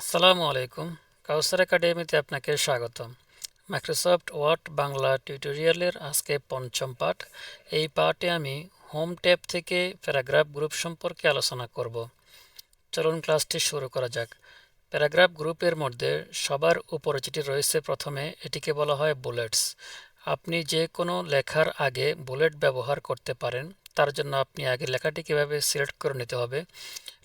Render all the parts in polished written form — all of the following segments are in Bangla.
আসসালামু আলাইকুম। কাউসার একাডেমিতে আপনাকে স্বাগতম। মাইক্রোসফট ওয়ার্ড বাংলা টিউটোরিয়ালের আজকে পঞ্চম পাঠ। এই পাঠে আমি হোম ট্যাব থেকে প্যারাগ্রাফ গ্রুপ সম্পর্কে আলোচনা করব। চলুন ক্লাসটি শুরু করা যাক। প্যারাগ্রাফ গ্রুপের মধ্যে সবার উপরে যেটি রয়েছে প্রথমে, এটিকে বলা হয় বুলেটস। আপনি যে কোনো লেখার আগে বুলেট ব্যবহার করতে পারেন। তার জন্য আপনি আগে লেখাটি কীভাবে সিলেক্ট করে নিতে হবে।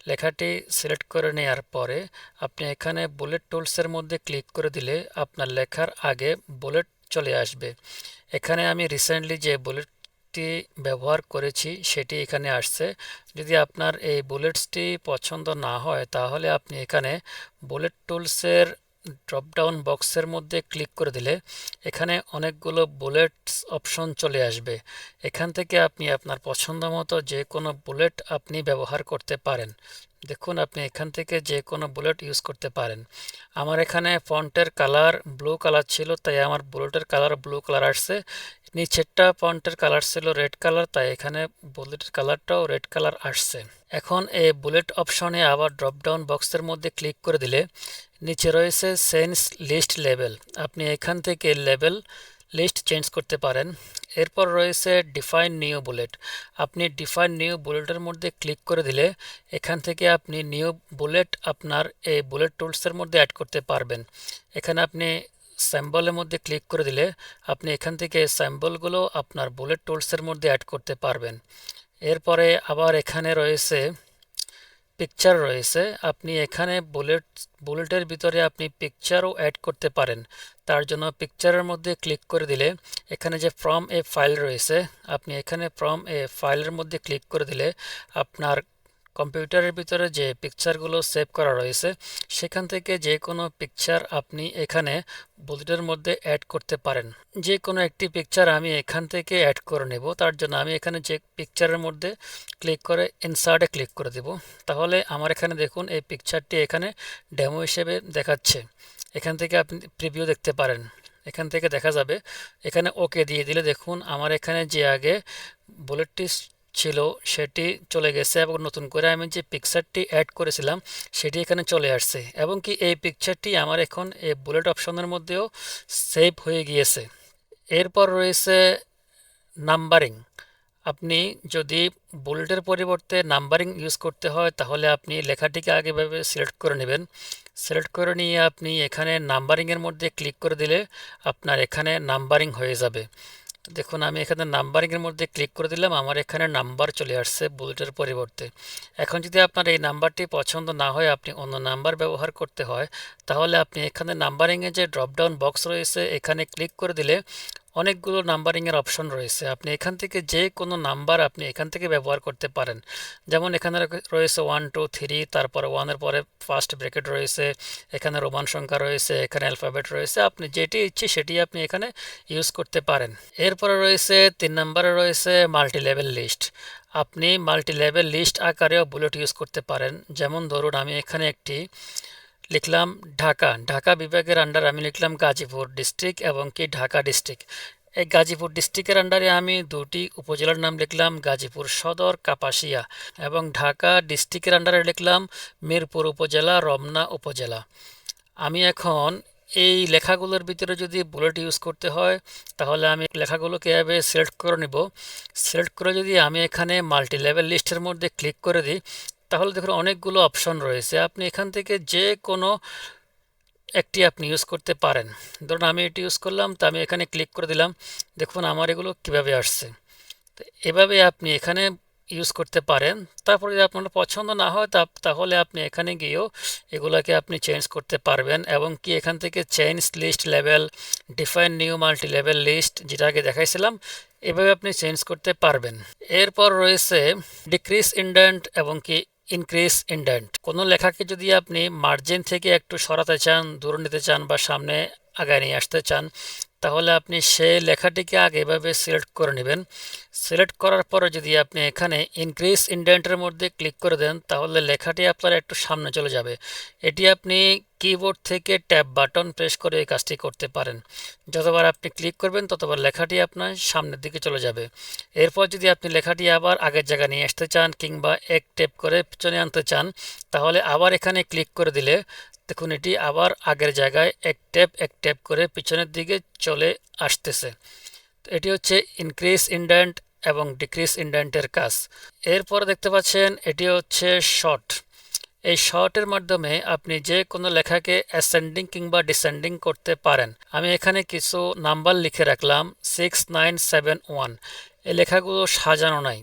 লেখাটি সিলেক্ট করে নেওয়ার পরে আপনি এখানে বুলেট টুলসের মধ্যে ক্লিক করে দিলে আপনার লেখার আগে বুলেট চলে আসবে। এখানে আমি রিসেন্টলি যে বুলেটটি ব্যবহার করেছি সেটি এখানে আসছে। যদি আপনার এই বুলেটসটি পছন্দ না হয় তাহলে আপনি এখানে বুলেট টুলসের ড্রপ ডাউন বক্সের মধ্যে ক্লিক করে দিলে এখানে অনেকগুলো বুলেটস অপশন চলে আসবে। এখান থেকে আপনি আপনার পছন্দ মতো যে কোনো বুলেট আপনি ব্যবহার করতে পারেন। দেখুন, আপনি এখান থেকে যে কোনো বুলেট ইউজ করতে পারেন। আমার এখানে ফন্টের কালার ব্লু কালার ছিল, তাই আমার বুলেটের কালার ব্লু কালার আসছে। নিচেরটা ফন্টের কালার ছিল রেড কালার, তাই এখানে বুলেটের কালারটাও রেড কালার আসছে। এখন এই বুলেট অপশনে আবার ড্রপ ডাউন বক্সের মধ্যে ক্লিক করে দিলে নিচে রয়েছে চেঞ্জ লিস্ট লেবেল। আপনি এখান থেকে লেবেল লিস্ট চেঞ্জ করতে পারেন। এরপর রয়েছে ডিফাইন নিউ বুলেট। আপনি ডিফাইন নিউ বুলেটের মধ্যে ক্লিক করে দিলে এখান থেকে আপনি নিউ বুলেট আপনার এই বুলেট টুলসের মধ্যে অ্যাড করতে পারবেন। এখানে আপনি স্যাম্বলের মধ্যে ক্লিক করে দিলে আপনি এখান থেকে স্যাম্বলগুলো আপনার বুলেট টুলসের মধ্যে অ্যাড করতে পারবেন। এরপরে আবার এখানে রয়েছে পিকচার রয়েছে। আপনি এখানে বুলেটের ভিতরে আপনি পিকচারও অ্যাড করতে পারেন। তার জন্য পিকচারের মধ্যে ক্লিক করে দিলে এখানে যে ফ্রম এ ফাইল রয়েছে, আপনি এখানে ফ্রম এ ফাইলের মধ্যে ক্লিক করে দিলে আপনার কম্পিউটারের ভিতরে যে পিকচারগুলো সেভ করা রয়েছে সেখান থেকে যে কোনো পিকচার আপনি এখানে বুলেটের মধ্যে অ্যাড করতে পারেন। যে কোনো একটি পিকচার আমি এখান থেকে অ্যাড করে নেব। তার জন্য আমি এখানে যে পিকচারের মধ্যে ক্লিক করে ইনসার্টে ক্লিক করে দেব। তাহলে আমার এখানে দেখুন এই পিকচারটি এখানে ডেমো হিসেবে দেখাচ্ছে। এখান থেকে আপনি প্রিভিউ দেখতে পারেন, এখান থেকে দেখা যাবে। এখানে ওকে দিয়ে দিলে দেখুন আমার এখানে যে আগে বুলেটটি ছিল সেটি চলে গেছে এবং নতুন করে আমি যে পিকচারটি অ্যাড করেছিলাম সেটি এখানে চলে আসছে এবং কি এই পিকচারটি আমার এখন এই বুলেট অপশনের মধ্যেও সেভ হয়ে গিয়েছে। এরপর রয়েছে নাম্বারিং। আপনি যদি বুলেটের পরিবর্তে নাম্বারিং ইউজ করতে হয় তাহলে আপনি লেখাটিকে আগেভাবে সিলেক্ট করে নেবেন। সিলেক্ট করে নিয়ে আপনি এখানে নাম্বারিংয়ের মধ্যে ক্লিক করে দিলে আপনার এখানে নাম্বারিং হয়ে যাবে। দেখুন আমি এখানে নাম্বারিংয়ের মধ্যে ক্লিক করে দিলাম, আমার এখানে নাম্বার চলে আসছে বুলেটের পরিবর্তে। এখন যদি আপনার এই নাম্বারটি পছন্দ না হয়, আপনি অন্য নাম্বার ব্যবহার করতে হয়, তাহলে আপনি এখানে নাম্বারিংয়ে যে ড্রপডাউন বক্স রয়েছে এখানে ক্লিক করে দিলে অনেকগুলো নাম্বারিংয়ের অপশন রয়েছে। আপনি এখান থেকে যে কোনো নাম্বার আপনি এখান থেকে ব্যবহার করতে পারেন। যেমন এখানে রয়েছে 1 2 3, তারপরে 1-এর পরে ফার্স্ট ব্র্যাকেট রয়েছে, এখানে রোমান সংখ্যা রয়েছে, এখানে অ্যালফাবেট রয়েছে। আপনি যেটি ইচ্ছে সেটি আপনি এখানে ইউজ করতে পারেন। এরপরে রয়েছে 3 নম্বরে রয়েছে মাল্টি লেভেল লিস্ট। আপনি মাল্টি লেভেল লিস্ট আকারেও বুলেট ইউজ করতে পারেন। যেমন ধরুন আমি এখানে একটি লিখলাম ঢাকা, ঢাকা বিভাগের আন্ডার আমি লিখলাম গাজীপুর ডিস্ট্রিক্ট এবং কি ঢাকা ডিস্ট্রিক্ট। এই গাজীপুর ডিস্ট্রিক্টের আন্ডারে আমি দুটি উপজেলার নাম লিখলাম, গাজীপুর সদর, কাপাসিয়া, এবং ঢাকা ডিস্ট্রিক্টের আন্ডারে লিখলাম মিরপুর উপজেলা, রমনা উপজেলা। আমি এখন এই লেখাগুলোর ভিতরে যদি বুলেট ইউজ করতে হয় তাহলে আমি লেখাগুলোকে এভাবে সিলেক্ট করে নিব। সিলেক্ট করে যদি আমি এখানে মাল্টি লেভেল লিস্টের মধ্যে ক্লিক করে দিই তাহলে দেখুন অনেকগুলো অপশন রয়েছে। আপনি এখান থেকে যে কোনো একটি আপনি ইউজ করতে পারেন। ধরুন আমি এটি ইউজ করলাম, তো আমি এখানে ক্লিক করে দিলাম। দেখুন আমার এগুলো কিভাবে আসছে। তো এভাবে আপনি এখানে ইউজ করতে পারেন। তারপরে যদি আপনার পছন্দ না হয় তাহলে আপনি এখানে গিয়েও এগুলাকে আপনি চেঞ্জ করতে পারবেন এবং কি এখান থেকে change list level, define new multi level list যেটা আগে দেখাইছিলাম এভাবে আপনি চেঞ্জ করতে পারবেন। এরপর রয়েছে ডিক্রিজ ইনডেন্ট এবং কি ইনক্রিজ ইনডেন্ট। কোনো লেখাকে যদি আপনি মার্জিন থেকে একটু সরাতে চান, দূরে নিতে চান বা সামনে আগায় নিয়ে আসতে চান তাহলে আপনি সেই লেখাটিকে আগে এভাবে সিলেক্ট করে নেবেন। সিলেক্ট করার পরে যদি আপনি এখানে ইনক্রিজ ইনডেন্টের মধ্যে ক্লিক করে দেন তাহলে লেখাটি আপনার একটু সামনে চলে যাবে। এটি আপনি কিবোর্ড থেকে ট্যাব বাটন প্রেস করে এই কাজটি করতে পারেন। যতবার আপনি ক্লিক করবেন ততবার লেখাটি আপনার সামনের দিকে চলে যাবে। এরপর যদি আপনি লেখাটি আবার আগের জায়গায় নিয়ে আসতে চান কিংবা এক ট্যাপ করে পিছনে আনতে চান তাহলে আবার এখানে ক্লিক করে দিলে দেখুন এটি আবার আগের জায়গায় এক ট্যাপ করে পিছনের দিকে চলে আসতেছে। তো এটি হচ্ছে ইনক্রিজ ইনডেন্ট এবং ডিক্রিজ ইনডেন্টের কাজ। এরপরে দেখতে পাচ্ছেন এটি হচ্ছে শর্ট। এই শর্টের মাধ্যমে আপনি যে কোনো লেখাকে অ্যাসেন্ডিং কিংবা ডিসেন্ডিং করতে পারেন। আমি এখানে কিছু নাম্বার লিখে রাখলাম 6971। এই লেখাগুলো সাজানো নাই।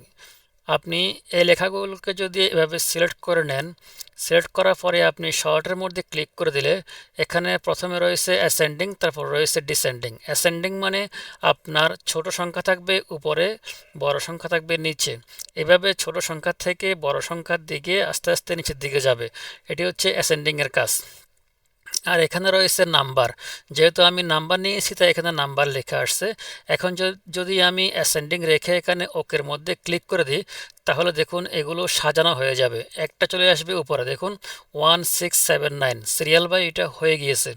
আপনি এই লেখাগুলোকে যদি এভাবে সিলেক্ট করে নেন, সিলেক্ট করার পরে আপনি শর্টের মধ্যে ক্লিক করে দিলে এখানে প্রথমে রয়েছে অ্যাসেন্ডিং, তারপর রয়েছে ডিসেন্ডিং। অ্যাসেন্ডিং মানে আপনার ছোট সংখ্যা থাকবে উপরে, বড় সংখ্যা থাকবে নিচে। এভাবে ছোট সংখ্যা থেকে বড় সংখ্যার দিকে আস্তে আস্তে নিচের দিকে যাবে। এটি হচ্ছে অ্যাসেন্ডিংয়ের কাজ। আর এখানে রয়েছে নাম্বার। যেহেতু আমি নাম্বার নিয়েছি তাই এখানে নাম্বার লেখা আসছে। এখন যদি আমি অ্যাসেন্ডিং রেখে এখানে ওকের মধ্যে ক্লিক করে দিই, তাহলে দেখুন এগুলো সাজানো হয়ে যাবে। একটা চলে আসবে উপরে, দেখুন 1679 সিরিয়াল বাই এটা হয়ে গিয়েছে।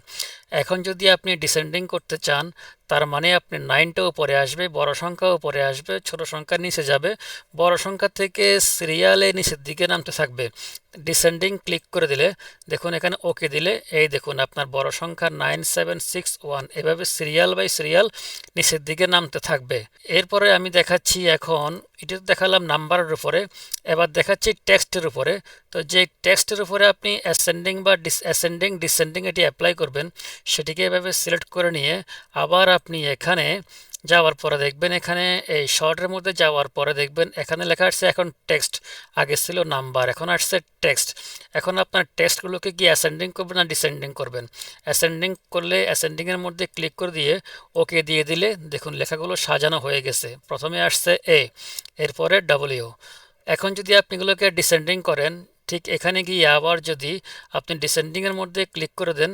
এখন যদি আপনি ডিসেন্ডিং করতে চান, তার মানে আপনি 9টা উপরে আসবে, বড় সংখ্যা উপরে আসবে, ছোট সংখ্যা নিচে যাবে। বড় সংখ্যা থেকে সিরিয়ালে নিচের দিকে নামতে থাকবে। ডিসেন্ডিং ক্লিক করে দিলে দেখুন এখানে ওকে দিলে এই দেখুন আপনার বড় সংখ্যা 9761 এভাবে সিরিয়াল বাই সিরিয়াল নিচের দিকে নামতে থাকবে। এরপরে আমি দেখাচ্ছি, এখন এটা দেখালাম নাম্বারের উপরে, এবার দেখাচ্ছি টেক্সটের উপরে। তো যে টেক্সটের উপরে আপনি অ্যাসেন্ডিং বা ডিসেন্ডিং এটি অ্যাপ্লাই করবেন, সেটিকে এভাবে সিলেক্ট করে নিয়ে আবার আপনি এখানে যাওয়ার পরে দেখবেন, এখানে এই শর্টের মধ্যে যাওয়ার পরে দেখবেন এখানে লেখা আসছে এখন টেক্সট। আগে ছিল নাম্বার, এখন আসছে টেক্সট। এখন আপনার টেক্সটগুলোকে কি অ্যাসেন্ডিং করবেন না ডিসেন্ডিং করবেন? অ্যাসেন্ডিং করলে অ্যাসেন্ডিংয়ের মধ্যে ক্লিক করে দিয়ে ওকে দিয়ে দিলে দেখুন লেখাগুলো সাজানো হয়ে গেছে। প্রথমে আসছে এ, এরপরে ডব্লিউ। এখন যদি আপনি এগুলোকে ডিসেন্ডিং করেন, ঠিক এখানে গিয়ে আবার যদি আপনি ডিসেন্ডিংয়ের মধ্যে ক্লিক করে দেন,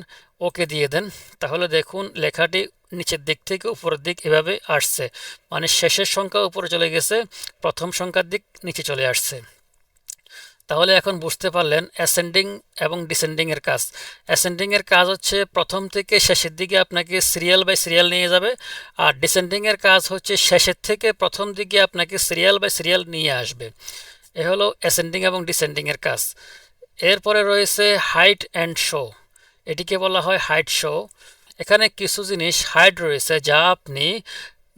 ওকে দিয়ে দেন, তাহলে দেখুন লেখাটি নিচের দিক থেকে উপরের দিক এভাবে আসছে। মানে শেষের সংখ্যা উপরে চলে গেছে, প্রথম সংখ্যার দিক নিচে চলে আসছে। তাহলে এখন বুঝতে পারলেন অ্যাসেন্ডিং এবং ডিসেন্ডিং এর কাজ। অ্যাসেন্ডিং এর কাজ হচ্ছে প্রথম থেকে শেষের দিকে আপনাকে সিরিয়াল বাই সিরিয়াল নিয়ে যাবে, আর ডিসেন্ডিং এর কাজ হচ্ছে শেষের থেকে প্রথম দিকে আপনাকে সিরিয়াল বাই সিরিয়াল নিয়ে আসবে। এ হলো অ্যাসেন্ডিং এবং ডিসেন্ডিং এর কাজ। এরপরে রয়েছে হাইট অ্যান্ড শো। এটিকে বলা হয় হাইট শো। এখানে কিছু জিনিস হাইড রয়েছে যা আপনি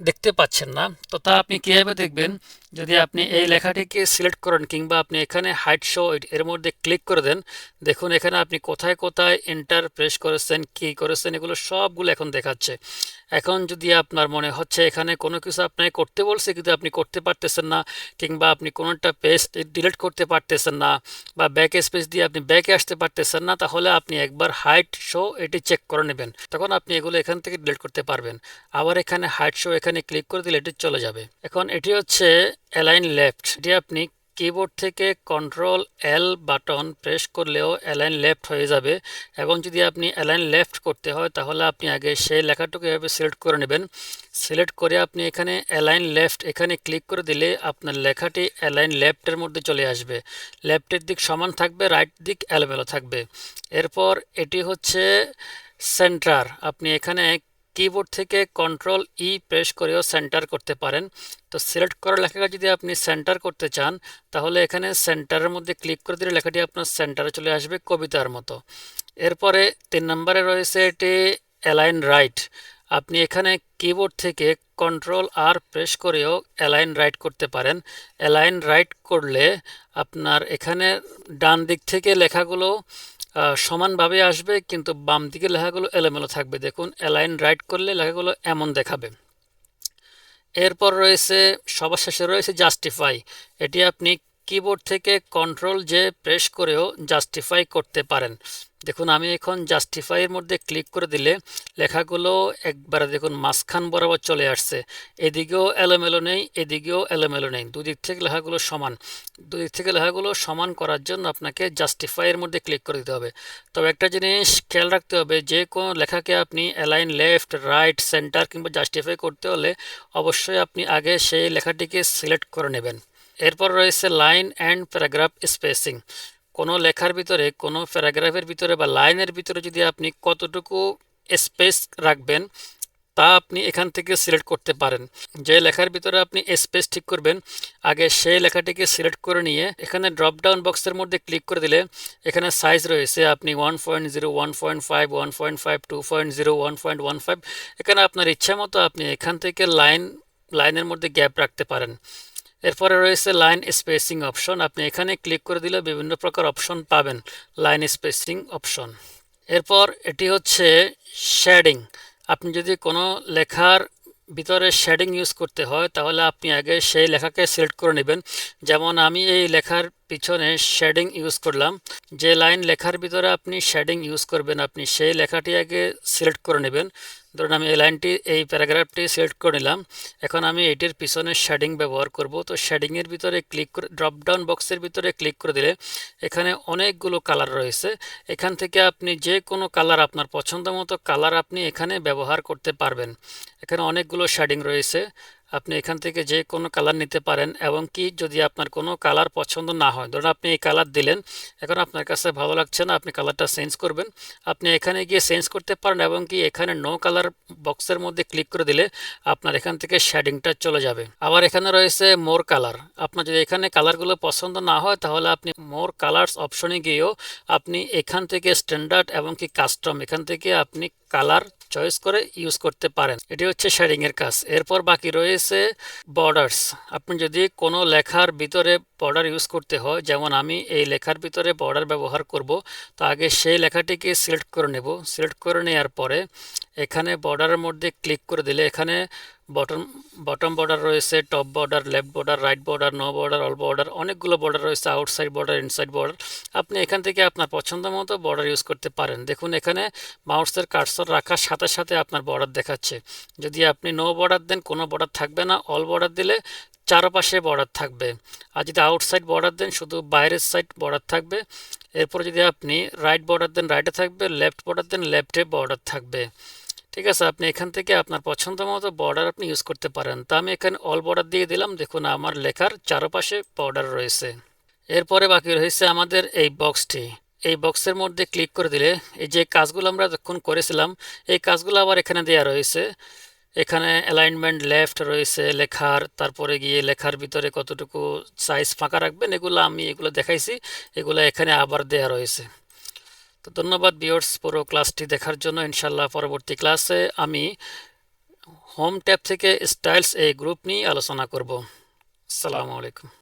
দেখতে পাচ্ছেন না। তো তা আপনি কীভাবে দেখবেন? যদি আপনি এই লেখাটিকে সিলেক্ট করেন কিংবা আপনি এখানে হাইড শো এর মধ্যে ক্লিক করে দেন, দেখুন এখানে আপনি কোথায় কোথায় এন্টার প্রেস করেছেন, কি করেছেন, এগুলো সবগুলো এখন দেখাচ্ছে। এখন যদি আপনার মনে হচ্ছে এখানে কোনো কিছু আপনাকে করতে বলছে কিন্তু আপনি করতে পারতেছেন না, কিংবা আপনি কোনোটা পেজ ডিলিট করতে পারতেছেন না, বা ব্যাক স্পেস দিয়ে আপনি ব্যাকে আসতে পারতেছেন না, তাহলে আপনি একবার হাইড শো এটি চেক করে নেবেন। তখন আপনি এগুলো এখান থেকে ডিলিট করতে পারবেন। আবার এখানে হাইড শো এখানে ক্লিক করে দিলে এটি চলে যাবে। এখন এটি হচ্ছে অ্যালাইন লেফট। এটি আপনি কিবোর্ড থেকে কন্ট্রোল এল বাটন প্রেস করলেও অ্যালাইন লেফট হয়ে যাবে। এবং যদি আপনি অ্যালাইন লেফট করতে হয় তাহলে আপনি আগে সেই লেখাটুকু এভাবে সিলেক্ট করে নেবেন। সিলেক্ট করে আপনি এখানে অ্যালাইন লেফট এখানে ক্লিক করে দিলে আপনার লেখাটি অ্যালাইন লেফটের মধ্যে চলে আসবে। লেফটের দিক সমান থাকবে, রাইট দিক এলোমেলো থাকবে। এরপর এটি হচ্ছে সেন্টার। আপনি এখানে কিবোর্ড থেকে কন্ট্রোল ই প্রেস করেও সেন্টার করতে পারেন। তো সিলেক্ট করা লেখাটা যদি আপনি সেন্টার করতে চান তাহলে এখানে সেন্টারের মধ্যে ক্লিক করে দিলে লেখাটি আপনার সেন্টারে চলে আসবে কবিতার মতো। এরপরে 3 নম্বরে রয়েছে এটি অ্যালাইন রাইট। আপনি এখানে কিবোর্ড থেকে কন্ট্রোল আর প্রেস করেও অ্যালাইন রাইট করতে পারেন। অ্যালাইন রাইট করলে আপনার এখানে ডান দিক থেকে লেখাগুলো সমানভাবে আসবে, কিন্তু বাম দিকে লেখাগুলো এলোমেলো থাকবে। দেখুন অ্যালাইন রাইট করলে লেখাগুলো এমন দেখাবে। এরপর রয়েছে সবার শেষে রয়েছে জাস্টিফাই। এটি আপনি কিবোর্ড থেকে কন্ট্রোল জে প্রেস করেও জাস্টিফাই করতে পারেন। দেখুন আমি এখন জাস্টিফাইয়ের মধ্যে ক্লিক করে দিলে লেখাগুলো একবারে দেখুন মাঝখান বরাবর চলে আসছে। এদিকেও এলোমেলো নেই, এদিকেও এলোমেলো নেই, দুদিক থেকে লেখাগুলো সমান। দুদিক থেকে লেখাগুলো সমান করার জন্য আপনাকে জাস্টিফাইয়ের মধ্যে ক্লিক করে দিতে হবে। তবে একটা জিনিস খেয়াল রাখতে হবে, যে কোনো লেখাকে আপনি অ্যালাইন লেফট, রাইট, সেন্টার কিংবা জাস্টিফাই করতে হলে অবশ্যই আপনি আগে সেই লেখাটিকে সিলেক্ট করে নেবেন। এরপর রয়েছে লাইন অ্যান্ড প্যারাগ্রাফ স্পেসিং। কোনো লেখার ভিতরে, কোনো প্যারাগ্রাফের ভিতরে বা লাইনের ভিতরে যদি আপনি কতটুকু স্পেস রাখবেন তা আপনি এখান থেকে সিলেক্ট করতে পারেন। যে লেখার ভিতরে আপনি স্পেস ঠিক করবেন, আগে সেই লেখাটিকে সিলেক্ট করে নিয়ে এখানে ড্রপ ডাউন বক্সের মধ্যে ক্লিক করে দিলে এখানে সাইজ রয়েছে, আপনি 1.0, 1.5, 1.5, 2.0, 1.15, এখানে আপনার ইচ্ছা মতো আপনি এখান থেকে লাইনের মধ্যে গ্যাপ রাখতে পারেন। এরপরে রয়েছে লাইন স্পেসিং অপশন, আপনি এখানে ক্লিক করে দিলে বিভিন্ন প্রকার অপশন পাবেন, লাইন স্পেসিং অপশন। এরপর এটি হচ্ছে শেডিং। আপনি যদি কোনো লেখার ভিতরে শেডিং ইউজ করতে হয় তাহলে আপনি আগে সেই লেখাকে সিলেক্ট করে নেবেন। যেমন আমি এই লেখার পিছনে শেডিং ইউজ করলাম। যে লাইন লেখার ভিতরে আপনি শেডিং ইউজ করবেন আপনি সেই লেখাটি আগে সিলেক্ট করে নেবেন। ধরুন আমি এই প্যারাগ্রাফটি সিলেক্ট করে নিলাম। এখন আমি এটির পিছনে শেডিং ব্যবহার করব। তো শেডিংয়ের ভিতরে ক্লিক করে ড্রপ ডাউন বক্সের ভিতরে ক্লিক করে দিলে এখানে অনেকগুলো কালার রয়েছে। এখান থেকে আপনি যে কোনো কালার, আপনার পছন্দ মতো কালার আপনি এখানে ব্যবহার করতে পারবেন। এখানে অনেকগুলো শেডিং রয়েছে, আপনি এখান থেকে যে কোনো কালার নিতে পারেন। এবং কি যদি আপনার কোনো কালার পছন্দ না হয়, ধরুন আপনি এই কালার দিলেন, এখন আপনার কাছে ভালো লাগছে না, আপনি কালারটা চেঞ্জ করবেন, আপনি এখানে গিয়ে চেঞ্জ করতে পারেন। এবং কি এখানে নো কালার বক্সের মধ্যে ক্লিক করে দিলে আপনার এখান থেকে শেডিংটা চলে যাবে। আবার এখানে রয়েছে মোর কালার। আপনার যদি এখানে কালারগুলো পছন্দ না হয় তাহলে আপনি মোর কালার্স অপশনে গিয়েও আপনি এখান থেকে স্ট্যান্ডার্ড এবং কি কাস্টম, এখান থেকে আপনি কালার চয়েস করে ইউজ করতে পারেন। এটি হচ্ছে শেডিং এর কাজ। এরপর বাকি রয়েছে বর্ডার্স। আপনি যদি কোনো লেখার ভিতরে বর্ডার ইউজ করতে হয়, যেমন আমি এই লেখার ভিতরে বর্ডার ব্যবহার করব, তো আগে সেই লেখাটিকে সিলেক্ট করে নেব। সিলেক্ট করে নেওয়ার পরে এখানে বর্ডারের মধ্যে ক্লিক করে দিলে এখানে বটম বটম বর্ডার রয়েছে, top border, left border, right border, no border, all border, অনেকগুলো বর্ডার রয়েছে, আউটসাইড বর্ডার, ইনসাইড বর্ডার। আপনি এখান থেকে আপনার পছন্দ মতো বর্ডার ইউজ করতে পারেন। দেখুন এখানে মাউসের কার্সর রাখার সাথে সাথে আপনার বর্ডার দেখাচ্ছে। যদি আপনি নো বর্ডার দেন কোনো বর্ডার থাকবে না, অল বর্ডার দিলে চারপাশে বর্ডার থাকবে। আর যদি আউটসাইড বর্ডার দেন শুধু বাইরের সাইড বর্ডার থাকবে। এরপর যদি আপনি রাইট বর্ডার দেন রাইটে থাকবে, লেফট বর্ডার দেন লেফটে বর্ডার থাকবে। ঠিক আছে, আপনি এখান থেকে আপনার পছন্দ মতো বর্ডার আপনি ইউজ করতে পারেন। তা আমি এখানে অল বর্ডার দিয়ে দিলাম। দেখুন আমার লেখার চারপাশে বর্ডার রয়েছে। এরপরে বাকি রয়েছে আমাদের এই বক্সটি। এই বক্সের মধ্যে ক্লিক করে দিলে এই যে কাজগুলো আমরা যখন করেছিলাম এই কাজগুলো আবার এখানে দেওয়া রয়েছে। এখানে অ্যালাইনমেন্ট লেফট রয়েছে লেখার, তারপরে গিয়ে লেখার ভিতরে কতটুকু সাইজ ফাঁকা রাখবেন এগুলো দেখাইছি, এগুলো এখানে আবার দেওয়া রয়েছে। তো ধন্যবাদ ভিউয়ার্স পুরো ক্লাসটি দেখার জন্য। ইনশাল্লাহ পরবর্তী ক্লাসে আমি হোম ট্যাব থেকে স্টাইলস এই গ্রুপ নিয়ে আলোচনা করব। আসসালামু আলাইকুম।